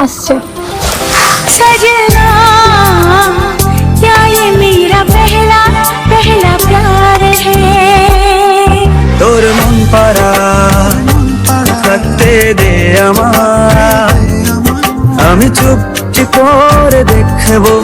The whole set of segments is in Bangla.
আসছে। सजना क्या ये मेरा पहला पहला प्यार है তোর মন পারা থাকতে দে আমার, আমি চুপটি করে দেখবো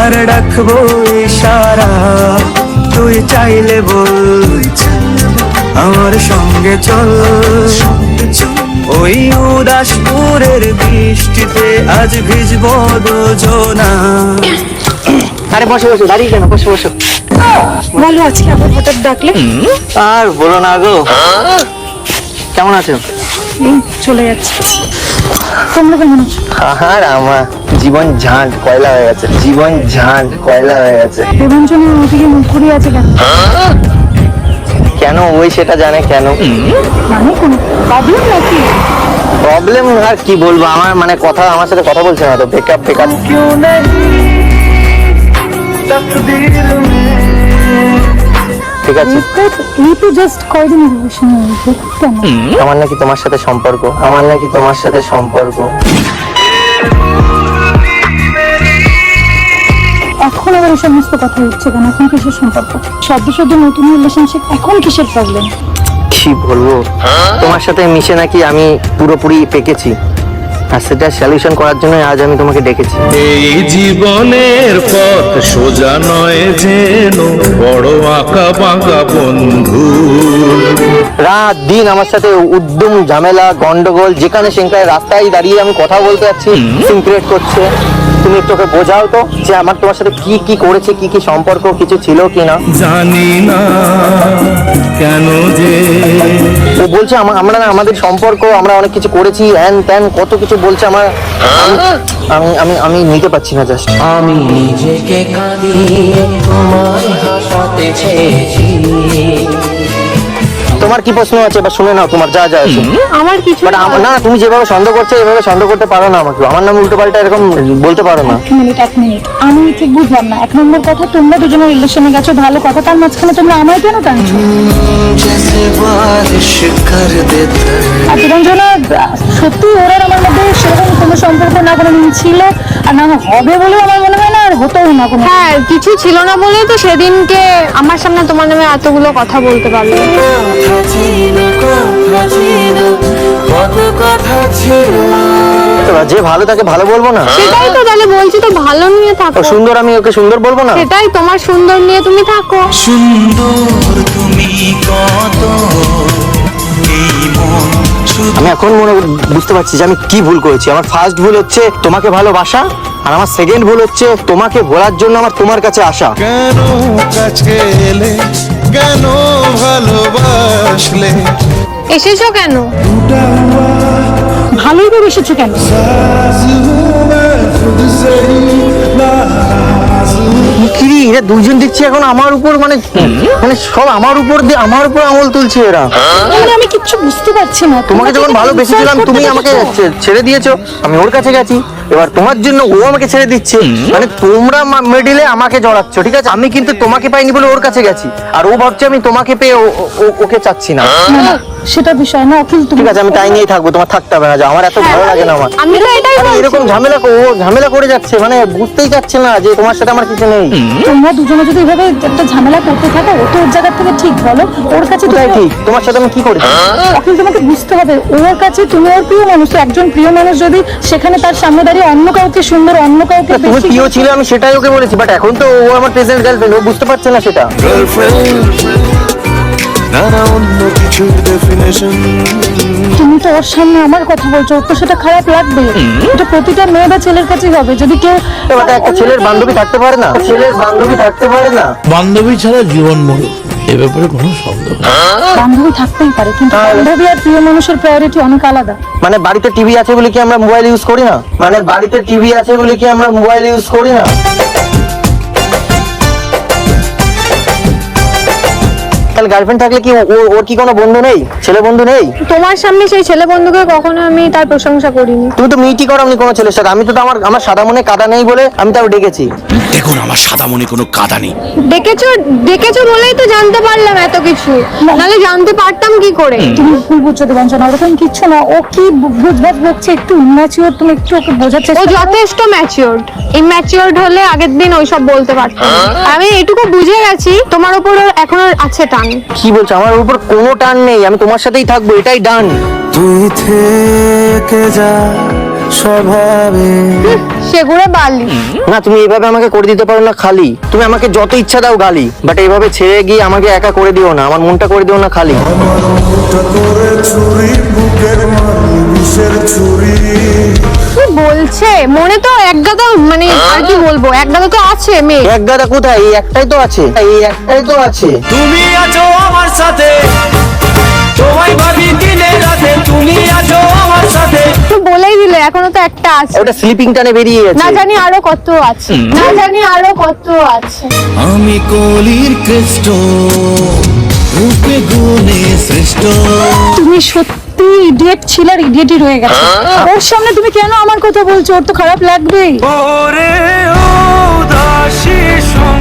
আর ডাকবো ইশারা, তুই চাইলে বল আমার সঙ্গে চল, ওই উদাসপুরের বৃষ্টিতে আজ ভিজবো দুজনা। আরে বসো বসো, দাঁড়িয়ে কেন, বসো বসো। বলো আজকে আবার হঠাৎ ডাকলে? আর বলো না গো, কেমন আছো? চলে যাচ্ছে। তোমরা কেমন আছো? আর আমার জীবন ঝাঁঝ কয়লা হয়ে গেছে, জীবন ঝাঁঝ কয়লা হয়ে গেছে। দেবাঞ্জনের ওদিকে মুখ ঘুরিয়ে আছে কেন? কেন ওই সেটা জানে কেন? মানে কোনো প্রবলেম নাকি? প্রবলেম আর কি বলবো, আমার মানে কথা, আমার সাথে কথা বলছে না তো, ব্রেকআপ ব্রেকআপ। ঠিক আছে, এই তো জাস্ট কয়দিন রিলেশন হয়েছে, কেন? আমার নাকি তোমার সাথে সম্পর্ক, আমার নাকি তোমার সাথে সম্পর্ক। এখন আবার এই সমস্ত কথা হচ্ছে কেন? এখন কিসের সম্পর্ক? সদ্য সদ্য নতুন রিলেশনশিপ, এখন কিসের প্রবলেম? কি বলবো, তোমার সাথে মিশে নাকি আমি পুরোপুরি পেকেছি, আর সেটা সলিউশন করার জন্য আজ আমি তোমাকে ডেকেছি। এই জীবনের পথ সোজা নয় যেন বড় আঁকা বাঁকা বন্ধু। রাত দিন আমার সাথে উদ্যম ঝামেলা গন্ডগোল, যেখানে সেখানে রাস্তায় দাঁড়িয়ে আমি কথা বলতে যাচ্ছি, সিন ক্রিয়েট করছে। তুমি একটু ওকে বোঝাও তো যে আমার তোমার সাথে কি কি করেছে, কি কি সম্পর্ক কিছু ছিল কিনা। জানি না কেন যে ও বলছে আমরা না, আমাদের সম্পর্ক, আমরা অনেক কিছু করেছি, হ্যান ত্যান কত কিছু বলছে। আমার আমি আমি আমি নিতে পারছি না জাস্ট। আমি নিজেকে কাঁদিয়ে তোমায় হাসাতে চেয়েছি। তোমার কি প্রশ্ন আছে বা শুনে নাও, তোমার যা যা আছে। আমার কিছু বাট না, তুমি যেভাবে সন্দেহ করছো এভাবে সন্দেহ করতে পারো না আমাকে, আমার নাম উল্টো পাল্টা এরকম বলতে পারো না। এক মিনিট, আমি ঠিক বুঝলাম না। এক নম্বর কথা, তোমরা দুজনে রিলেশনে গেছো, ভালো কথা, তার মাঝখানে তোমরা আমায় কেন টানছো? আর দেবাঞ্জনা, সত্যি ওর আর আমার মধ্যে সেরকম কোনো সম্পর্ক না, কোনো মিল ছিল আর না হবে বলেও আমার মনে হয় না, আর হতেও না কোনো। হ্যাঁ, কিছু ছিল না বলেই তো সেদিনকে আমার সামনে তোমার নামে এতগুলো কথা বলতে পারলো। যে ভালো তাকে ভালো বলবো না? সেটাই তো, তাহলে বলছি তো ভালো নিয়ে থাকো। ও সুন্দর, আমি ওকে সুন্দর বলবো না? সেটাই, তোমার সুন্দর নিয়ে তুমি থাকো। সুন্দর তুমি কত, এই মন শুধু আমি এখন বুঝতে পারছি যে আমি কি ভুল করেছি। আমার ফার্স্ট ভুল হচ্ছে তোমাকে ভালোবাসা, আর আমার সেকেন্ড ভুল হচ্ছে তোমাকে ভোলার জন্য আমার তোমার কাছে আসা। কেন কাছে এলে, কেন ভালোবাসলে, এসেছো কেন? ভালোই তো বেসেছো কেন? কি এরা দুজন দেখছি এখন আমার উপর মানে মানে সব আমার উপর দিয়ে আমার উপর আঙুল তুলছে এরা। মানে আমি কিচ্ছু বুঝতে পারছি না। তোমাকে যখন ভালোবেসেছিলাম তুমি আমাকে ছেড়ে দিয়েছো, আমি ওর কাছে গেছি, এবার তোমার জন্য ও আমাকে ছেড়ে দিচ্ছে। মানে তোমরা মিডিলে আমাকে জড়াচ্ছ, ঠিক আছে? আমি কিন্তু তোমাকে পাইনি বলে ওর কাছে গেছি, আর ও ভাবছে আমি তোমাকে পেয়ে ওকে চাচ্ছি না। না, সেটা বিষয় না অখিল, তুমি ঠিক আছে, আমি তাই নিয়েই থাকবো, তোমার থাকতে হবে না, আমার এত ভালো লাগে না। আমার আমি তো এটাই আরে বলছি। এরকম ঝামেলা করে যাচ্ছে, মানে বুঝতেই চাচ্ছে না যে তোমার সাথে আমার কিছু নেই। তোমরা দুজনে যদি এভাবে একটা ঝামেলা করতে থাকো, ও তো ওর জায়গা থেকে ঠিক, বলো ওর কাছে তো কোথায় ঠিক? তোমার সাথে আমি কি করেছি? অখিল, তোমাকে বুঝতে হবে, ওর কাছে তুমি ওর প্রিয় মানুষ। তো একজন প্রিয় মানুষ যদি সেখানে তার সামনে দাঁড়িয়ে অন্য কাউকে সুন্দর, অন্য কাউকে তুমি বেশি প্রিয় ছিল আমি সেটাই ওকে বলেছি, বাট এখন তো ও আমার প্রেজেন্ট গার্লফ্রেন্ড, ও বুঝতে পারছে না সেটা। নানা অন্য কিছুর ডেফিনেশন। তুমি তো ওর সামনে আমার কথা বলছো, ওর তো সেটা খারাপ লাগবে। এটা প্রতিটা মেয়ে বা ছেলের কাছেই হবে। যদি কেউ এবার একটা ছেলের বান্ধবী থাকতে পারে না? ছেলের বান্ধবী থাকতে পারে না? বান্ধবী ছাড়া জীবন মরণ, এ ব্যাপারে কোনো সন্দেহ নেই। বান্ধবী থাকতেই পারে, কিন্তু বান্ধবী আর প্রিয় মানুষের প্রায়োরিটি অনেক আলাদা। মানে বাড়িতে টিভি আছে বলে কি আমরা মোবাইল ইউজ করি না? মানে বাড়িতে টিভি আছে বলে কি আমরা মোবাইল ইউজ করি না? তাহলে গার্লফ্রেন্ড থাকলে কি ওর কি কোনো বন্ধু নেই, ছেলে বন্ধু নেই? তোমার সামনে সেই ছেলে বন্ধুকে কখনো আমি তার প্রশংসা করিনি। তুমি তো মিটি করো আমি কোনো ছেলের সাথে, আমি তো আমার সাদা মনে কাদা নেই বলে আমি তাও ডেকেছি। দেখুন আমার সাদা মনে কোনো কাদা নেই। ডেকেছো বলেই তো জানতে পারলাম এত কিছু, নাহলে জানতে পারতাম কি করে? তুমি ভুল বুঝছো দেবাঞ্জনা, ওরকম কিচ্ছু না। ও কি বুঝবাজ বকছে, একটু ইম্যাচিওর, তুমি একটু ওকে বোঝার ও চেষ্টা করো। যথেষ্ট ম্যাচিওরড। ইম্যাচিওরড হলে আগের দিন ওইসব বলতে পারতাম। আমি এটুকু বুঝে গেছি তোমার উপর ওর এখনো আছে টান। কি বলছো? আমার উপর কোনো টান নেই, আমি তোমার সাথেই থাকবো, এটাই ডান। তুই থেকে যা স্বভাবে। সেগুলো বালি। না তুমি এইভাবে আমাকে করে দিতে পারো না খালি, তুমি আমাকে যত ইচ্ছা দাও গালি, বাট এইভাবে ছেড়ে গিয়ে আমাকে একা করে দিও না, আমার মনটা করে দিও না খালি। মনটা করে ছুরি বুকের মারি বিষের ছুরি। কি বলছে? মনে তো একগাদা, মানে আর কি বলবো, একগাদা তো আছে মেয়ে। এক গাদা কোথায়? এই একটাই তো আছে, এই একটাই তো আছে। তুমি আছো আমার সাথে, তোমায় ভাবি দিনে রাতে, তুমি আছো আমার সাথে। তো বলেই দিলে এখনো তো একটা আছে। ওটা স্লিপিং টানে বেরিয়ে গেছে। না জানি আরো কত আছে, না জানি আরো কত আছে। আমি কলির কৃষ্ট, রূপে গুণে শ্রেষ্ঠ। তুমি সত্যি ইডিয়েট ছিলে আর ইডিয়েটই রয়ে গেছে। ওর সামনে তুমি কেন আমার কথা বলছো? ওর তো খারাপ লাগবেই। ওরে ও দাসী সং।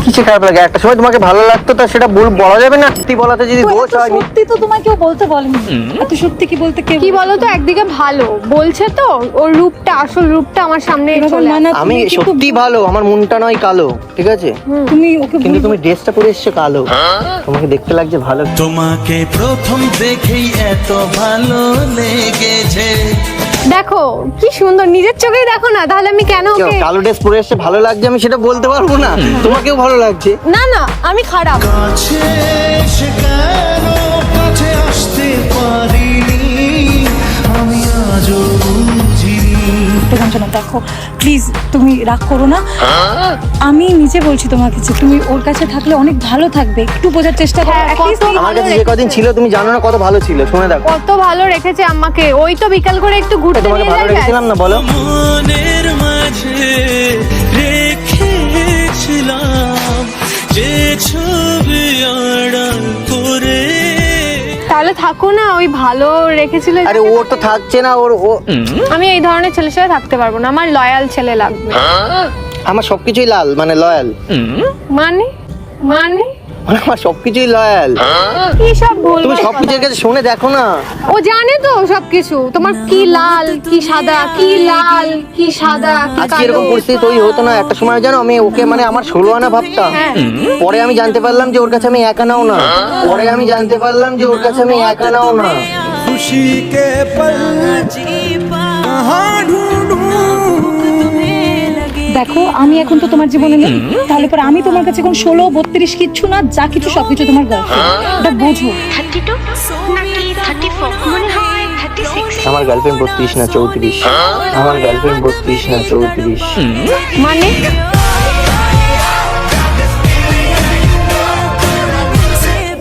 কিসে খারাপ লাগে? একটা সময় তোমাকে ভালো লাগতো, তা সেটা বলা যাবে না? সত্যি বলাতে যদি তো দোষ এত হয়। সত্যি তো তোমায় কেউ বলতে বলেনি। এত সত্যি কি বলতে কেউ কি বলো তো, একদিকে ভালো বলছে তো, ওর রূপটা, আসল রূপটা আমার সামনে চলে আসে। আমি সত্যি ভালো, আমার মনটা নয় কালো, ঠিক আছে? তুমি ওকে কিন্তু তুমি ড্রেসটা পরে এসছো কালো, তোমাকে দেখতে লাগছে ভালো। তোমাকে প্রথম দেখেই এত ভালো লেগেছে। দেখো কি সুন্দর, নিজের চোখেই দেখো না, তাহলে আমি কেন কেউ ওকে? কালো ড্রেস পরে এসছে ভালো লাগছে আমি সেটা বলতে পারবো না, তোমাকেও ভালো লাগছে। না না, আমি খারাপ। কাছে এসে কেন কাছে আসতে পারিনি আমি আজও বুঝিনি। দেবাঞ্জনা দেখো প্লিজ, তুমি রাগ করো না। আমি নিজে বলছি তোমাকে যে তুমি ওর কাছে থাকলে অনেক ভালো থাকবে, একটু বোঝার চেষ্টা করো। হ্যাঁ, At least কত আমার কাছে যে কদিন ছিল তুমি জানো না কত ভালো ছিল, শুনে দেখো। কত ভালো রেখেছে আমাকে, ওই তো বিকাল করে একটু ঘুরতে তোমাকে নিয়ে ভালো যায়। রেখেছিলাম না বলো? মনের মাঝে রেখেছিলাম যে ছবি আড়াল করে। তাহলে থাকো না, ওই ভালো রেখেছিল। আরে ওর তো থাকছে না, ওর আমি এই ধরনের ছেলের সাথে থাকতে পারবো না, আমার লয়াল ছেলে লাগবে। আমার সবকিছুই লাল, মানে লয়াল, মানে মানে মানে আমার সবকিছুই লয়াল। কি সব বলবো? তুমি সবকিছুর কাছে শুনে দেখো না। ও জানে তো সবকিছু, তোমার কি লাল কি সাদা, কি লাল কি সাদা কি আজকে কালো। এরকম পরিস্থিতি তৈরি হতো না। একটা সময় জানো আমি ওকে মানে আমার 16 আনা ভাবতাম, হ্যাঁ। পরে আমি জানতে পারলাম যে ওর কাছে আমি একা নাও না, পরে আমি জানতে পারলাম যে ওর কাছে আমি একা নাও না। खुशी के पल कहाँ ढूंढूं। দেখো আমি এখন তো তোমার জীবনে নেই, তাহলে পরে আমি তোমার কাছে এখন 16, 32 কিচ্ছু না, যা কিছু সবকিছু তোমার গার্লফ্রেন্ড। এটা বোঝো। আমার গার্লফ্রেন্ড 32 না 34, আমার গার্লফ্রেন্ড 32 না 34। মানে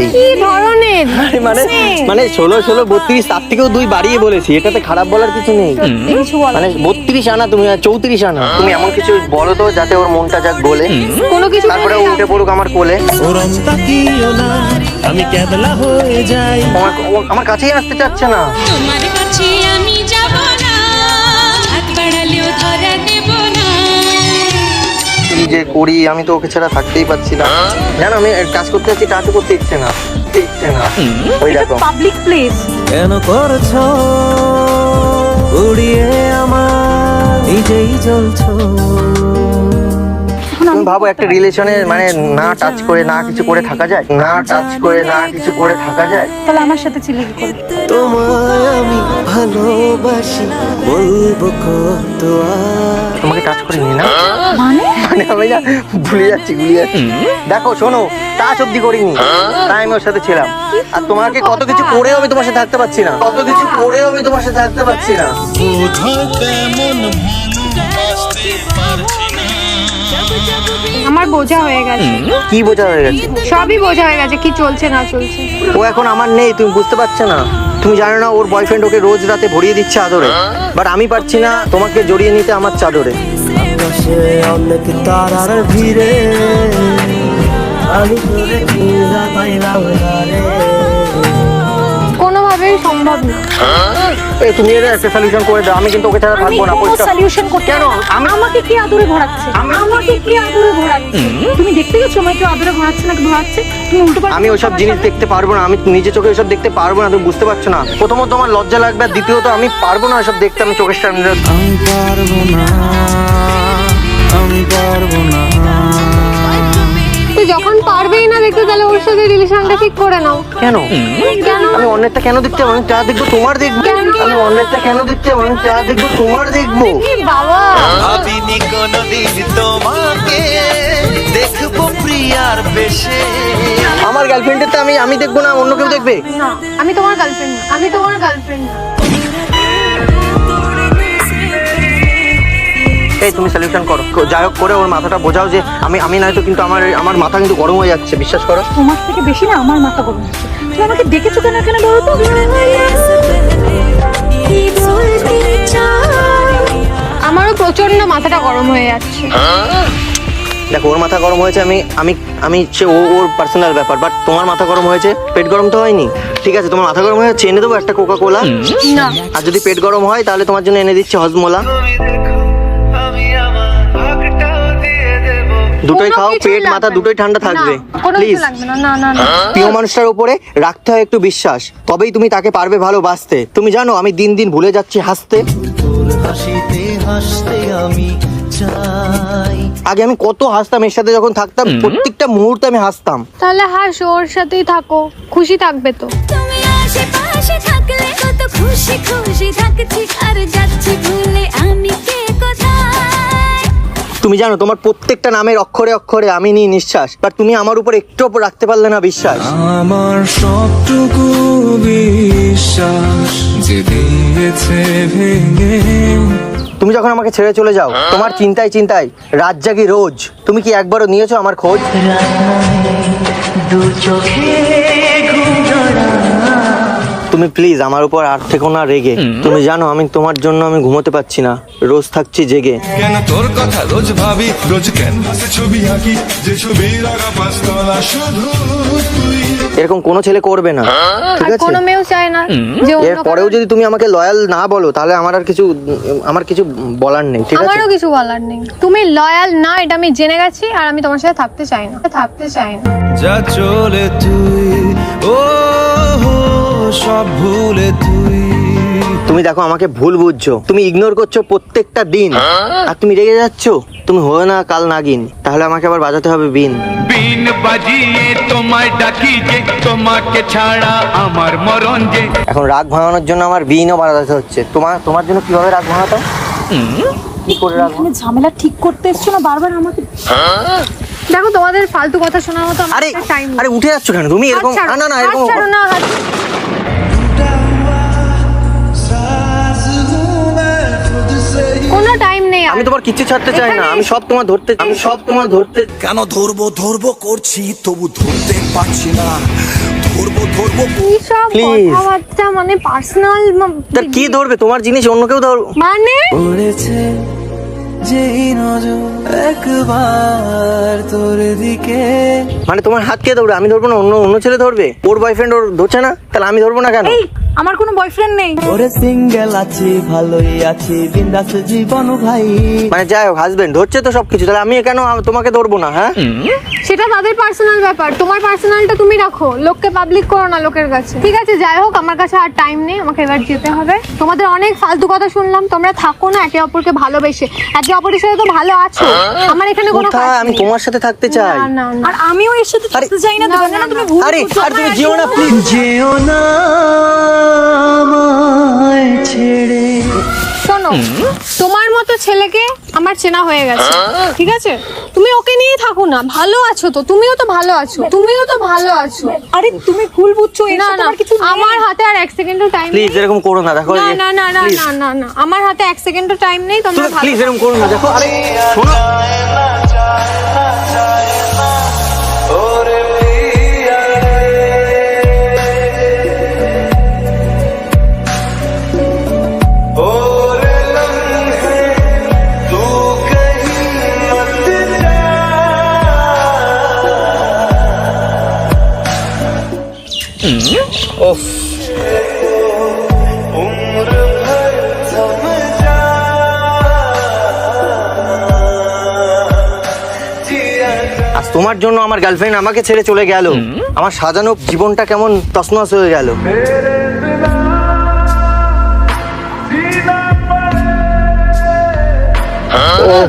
এই কি ধরনের মানে মানে 16, 16, 32, তার থেকেও 2 বাড়িয়ে বলেছি, এটাতে খারাপ বলার কিছু নেই। কিছু বলো? মানে 32 আনা তুমি আর 34 আনা, তুমি এমন কিছু বলো তো যাতে ওর মনটা যাক বলে, কোনো কিছু তারপরে ও উঠে পড়ুক আমার কোলে। ওরম তাকিও না, আমি কেবলা হয়ে যাই। ও আমার কাছেই আসতে চাচ্ছে না। তোমার কাছে আমি যাব না, হাত বাড়ালেও ধরা দেব না। কি যে করি, আমি তো ওকে ছাড়া থাকতেই পারছি না। জানো আমি কাজ করতে যাচ্ছি, কাজও করতে ইচ্ছে না, ইচ্ছে না। ওই দেখো পাবলিক প্লেস। কেন করছো উড়িয়ে আমার, নিজেই জ্বলছো। তুমি ভাবো একটা রিলেশনে মানে না টাচ করে না কিছু করে থাকা যায়, না টাচ করে না কিছু করে থাকা যায়। তাহলে আমার সাথে ছিলে কি করে? তোমায় আমি ভালোবাসি, বলবো কত আর। তোমাকে টাচ করিনি না, মানে মানে আমি না ভুলে যাচ্ছি। দেখো শোনো, টাচ অব্দি করিনি, তাই আমি ওর সাথে ছিলাম। আর তোমাকে কত কিছু করেও আমি তোমার সাথে থাকতে পারছি না, কত কিছু করেও আমি তোমার সাথে থাকতে পারছি না। আমার বোঝা হয়ে গেছে, কি বোঝা হয়ে গেছে? সবই বোঝা হয়ে গেছে, কি চলছে না চলছে। ও এখন আমার নেই, তুমি বুঝতে পারছো না। তুমি জানো না ওর বয়ফ্রেন্ড ওকে রোজ রাতে ভরিয়ে দিচ্ছে আদরে, বাট আমি পারছি না তোমাকে জড়িয়ে নিতে আমার চাদরে। আকাশে অনেক তারার ভিড়ে আমি তোরে খুঁজা পাইলাম না রে। কোনোভাবেই সম্ভব না। এই তুমি এর একটা সলিউশন করে দাও, আমি কিন্তু ওকে ছাড়া আমি থাকবো না। কোনো পরিষ্কার- সলিউশন করতে কেন? আমাকে কি আদরে ভরাচ্ছে? আমাকে কি আদরে ভরাচ্ছে? তুমি দেখতে গেছো আমাকে কেউ আদরে ভরাচ্ছে না ভরাচ্ছে? তুমি উল্টো পাল্টা আমি ওইসব জিনিস দেখতে পারবো না, আমি নিজে চোখে ওইসব দেখতে পারবো না, তুমি বুঝতে পারছো না। প্রথমত আমার লজ্জা লাগবে, আর দ্বিতীয়ত আমি পারবো না ওইসব দেখতে, আমি চোখের সামনে। আমি পারবো না, আমি পারবো না। তুই যখন পারবেই না দেখতে, তাহলে ওর সাথে রিলেশনটা ঠিক করে নাও। কেন? কেন? আমি অন্যেরটা কেন দেখতে যাবো? আমি যা দেখবো তোমার দেখবো। আমি অন্যেরটা কেন দেখতে যাবো? আমি যা দেখবো তোমার দেখবো। এ বাবা, ভাবিনি কোনদিন তোমাকে দেখবো প্রিয়ার বেশে। আমার গার্লফ্রেন্ডের তো আমি দেখবো না, অন্য কেউ দেখবে? না, আমি তোমার গার্লফ্রেন্ড না, আমি তোমার গার্লফ্রেন্ড না। এই তুমি সলিউশন করো, যাই হোক করে ওর মাথাটা বোঝাও যে আমি নয়তো কিন্তু আমার মাথা কিন্তু গরম হয়ে যাচ্ছে, বিশ্বাস করো। তোমার থেকে বেশি না আমার মাথা গরম হচ্ছে। তুমি আমাকে দেখেছো কেন এখানে বলো তো? আমারও প্রচন্ড মাথাটা গরম হয়ে যাচ্ছে। দেখো ওর মাথা গরম হয়েছে, আমি সে ওর পার্সোনাল ব্যাপার, বাট তোমার মাথা গরম হয়েছে, পেট গরম তো হয়নি। ঠিক আছে, তোমার মাথা গরম হয়ে এনে দেবো একটা কোকা কোলা। না, আর যদি পেট গরম হয় তাহলে তোমার জন্য এনে দিচ্ছি হজমোলা। দুটোই কোনো খাও, কিছুই পেট লাগবে মাথা না। দুটোই ঠান্ডা থাকবে। না, কোনো কিছু প্লিজ, লাগবে না। না, না, না। প্রিয় মানুষটার উপরে রাখতে হয় একটু বিশ্বাস, তবেই তুমি তাকে পারবে ভালোবাসতে। তুমি জানো আমি দিন দিন ভুলে যাচ্ছি হাসতে। তোর হাসিতে হাসতে আমি চাই। আগে আমি কত হাসতাম এর সাথে, যখন থাকতাম প্রত্যেকটা মুহূর্তে আমি হাসতাম। তাহলে হাসো, ওর সাথেই থাকো, খুশি থাকবে তো। তুমি আশেপাশে থাকলে কত খুশি খুশি থাকছি আর যাচ্ছি ভুলে আমি কে কোথায়। তুমি জানো তোমার প্রত্যেকটা নামের অক্ষরে অক্ষরে আমি নিই নিঃশ্বাস, বাট তুমি আমার উপর একটু রাখতে পারলে না বিশ্বাস। আমার সবটুকু বিশ্বাস যে দিয়েছে ভেঙে। তুমি যখন আমাকে ছেড়ে চলে যাও, তোমার চিন্তায় চিন্তায় রাত জাগি রোজ। তুমি কি একবারও নিয়েছো আমার খোঁজ? তুমি প্লিজ আমার উপর আর থেকো না রেগে। তুমি জানো আমি তোমার জন্য আমি ঘুমোতে পারছি না, রোজ থাকছি জেগে। কেন তোর কথা রোজ ভাবি, রোজ ক্যানভাসে ছবি আঁকি, যে ছবির আগা পাঁচতলা শুধু তুই। এরকম কোনো ছেলে করবে না, ঠিক আর আছে? কোনো মেয়েও চায় না যে অন্য এর পরেও যদি তুমি আমাকে লয়াল না বলো, তাহলে আমার কিছু বলার নেই, ঠিক আছে? আমারও কিছু বলার নেই। তুমি লয়াল না, এটা আমি জেনে গেছি, আর আমি তোমার সাথে থাকতে চাই না, থাকতে চাই না। যা চলে তুই, ও হো, সব ভুলে তুই। তুমি দেখো আমাকে ভুল বুঝছো, তুমি ইগনোর করছো প্রত্যেকটা দিন, আর তুমি রেগে যাচ্ছো। তুমি হয়ে না কাল নাগিন, তাহলে আমাকে আবার বাজাতে হবে বিন। বিন বাজিয়ে তোমায় ডাকি যে, তোমাকে ছাড়া আমার মরণ যে। এখন রাগ ভাঙানোর জন্য আমার বিনও বাজাতে হচ্ছে। তোমার জন্য কিভাবে রাগ ভাঙাতাম? কি করে রাগ? তুমি ঝামেলা ঠিক করতে এসছো না বারবার আমাকে? দেখো, তোমাদের ফালতু কথা শোনার মতো আমার আরে টাইম আরে উঠে যাচ্ছ কেন তুমি এরকম? না এরকম না, কোনো টাইম নেই আর। আমি তোমার কিচ্ছু ছাড়তে চাই না, আমি সব তোমার ধরতে কেন ধরবো করছি, তবু ধরতে পারছি না। ধরবো কি সব Please. কথাবার্তা, মানে পার্সোনাল। তার কি ধরবে? তোমার জিনিস অন্য কেউ ধর। মানে পড়েছে যেই নজর একবার তোর দিকে। মানে তোমার হাত কে ধরবে? আমি ধরবো না, অন্য ছেলে ধরবে? ওর বয়ফ্রেন্ড ওর ধরছে না, তাহলে আমি ধরবো না কেন? এই, আমার কোনো বয়ফ্রেন্ড নেই। ওরে সিঙ্গেল আছি, ভালোই আছি, বিন্দাস জীবন ভাই। মানে যাই হোক, হাজবেন্ড ধরছে তো সবকিছু, তাহলে আমি কেন তোমাকে ধরবো না? হ্যাঁ, সেটা তাদের পার্সোনাল ব্যাপার, তোমার পার্সোনালটা তুমি রাখো, লোককে পাবলিক করো না লোকের কাছে, ঠিক আছে? যাই হোক, আমার কাছে আর টাইম নেই, আমাকে এবার যেতে হবে। তোমাদের অনেক ফালতু কথা শুনলাম, তোমরা থাকো না একে অপরকে ভালোবেসে, একে অপরের সাথে তো ভালো আছো। আমার এখানে কোনো কাজ কোথায়? আমি নেই। তোমার সাথে থাকতে চাই। না, না, না। আর আমিও এর সাথে থাকতে চাই না। না, জানো না না, তুমি না। ভুল আরে বুঝছো। আর তুমি যেও না প্লিজ। যেও না আমায় ছেড়ে। শোনো, তোমার মতো ছেলেকে আমার চেনা হয়ে গেছে, ঠিক আছে? তুমি ওকে নিয়েই থাকো না, ভালো আছো তো, তুমিও তো ভালো আছো। আরে তুমি ভুল বুঝছো, এর না, সাথে না, আমার কিছু নেই। আমার হাতে আর 1 সেকেন্ডও টাইম নেই। প্লিজ এরকম করো না, দেখো না, না, না, না, না, না, না, আমার হাতে 1 সেকেন্ডও টাইম নেই, তোমরা ভালো প্লিজ এরকম করো না, দেখো। আরে শোনো, ওফ। আজ তোমার জন্য আমার গার্লফ্রেন্ড আমাকে ছেড়ে চলে গেল, আমার সাজানো জীবনটা কেমন তছনছ হয়ে গেল।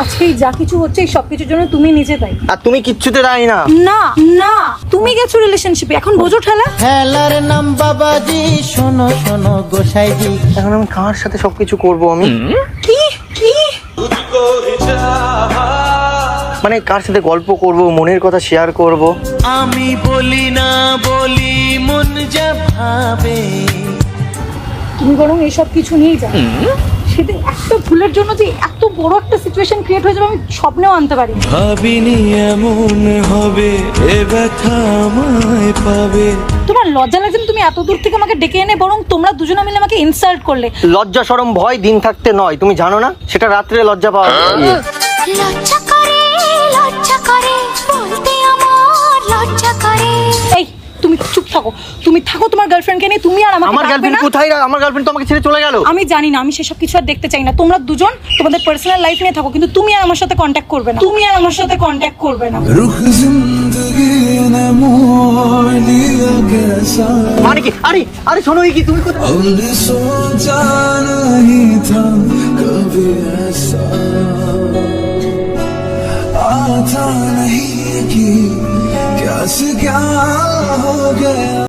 আজকে এই যা কিছু হচ্ছে এই সবকিছুর জন্য তুমি নিজে তাই। আর তুমি কিচ্ছুতে দাঁড়ি না। না না, তুমি গেছো রিলেশনশিপে, এখন বোঝো ঠেলা। হেলার নাম বাবাজি, শোনো শোনো গোসাইজি। এখন আমি কার সাথে সবকিছু করব আমি? কি কি মানে কার সাথে গল্প করব, মনের কথা শেয়ার করব? আমি বলি না বলি মন যা ভাবে। তুমি বরং এইসব কিছু নিয়েই যাও। সেদিন একটা ভুলের জন্য যে এত বড় একটা সিচুয়েশন ক্রিয়েট হয়ে যাবে আমি স্বপ্নেও আনতে পারি। ভাবিনি এমন হবে, এ ব্যথা আমায় পাবে। তোমার লজ্জা লাগছে না? তুমি এত দূর থেকে আমাকে ডেকে এনে বরং তোমরা দুজনে মিলে আমাকে ইনসাল্ট করলে। লজ্জা শরম ভয় দিন থাকতে নয়, তুমি জানো না? সেটা রাত্রে লজ্জা পাওয়া যায়। লজ্জা করে বলতে আমার লজ্জা করে। এই তুমি চুপ থাকো, তুমি থাকো তোমার গার্লফ্রেন্ডকে নিয়ে। তুমি আর আমাকে আমার ডাকবে গার্লফ্রেন্ড না। কোথায়? আমার গার্লফ্রেন্ড তো আমাকে ছেড়ে চলে গেল। আমি জানি না, আমি সেসব কিছু আর দেখতে চাই না। তোমরা দুজন তোমাদের পার্সোনাল লাইফ নিয়ে থাকো, কিন্তু তুমি আর আমার সাথে কন্ট্যাক্ট করবে না। তুমি আর আমার সাথে কন্ট্যাক্ট করবে না। रुख जिंदगी ने मोड़ लिया कैसा, মানে কি? আরে আরে শোনো, এই কি তুমি কোথায়? हमने सोचा नहीं था कभी ऐसा, आता नहीं कि क्या से क्या हो गया।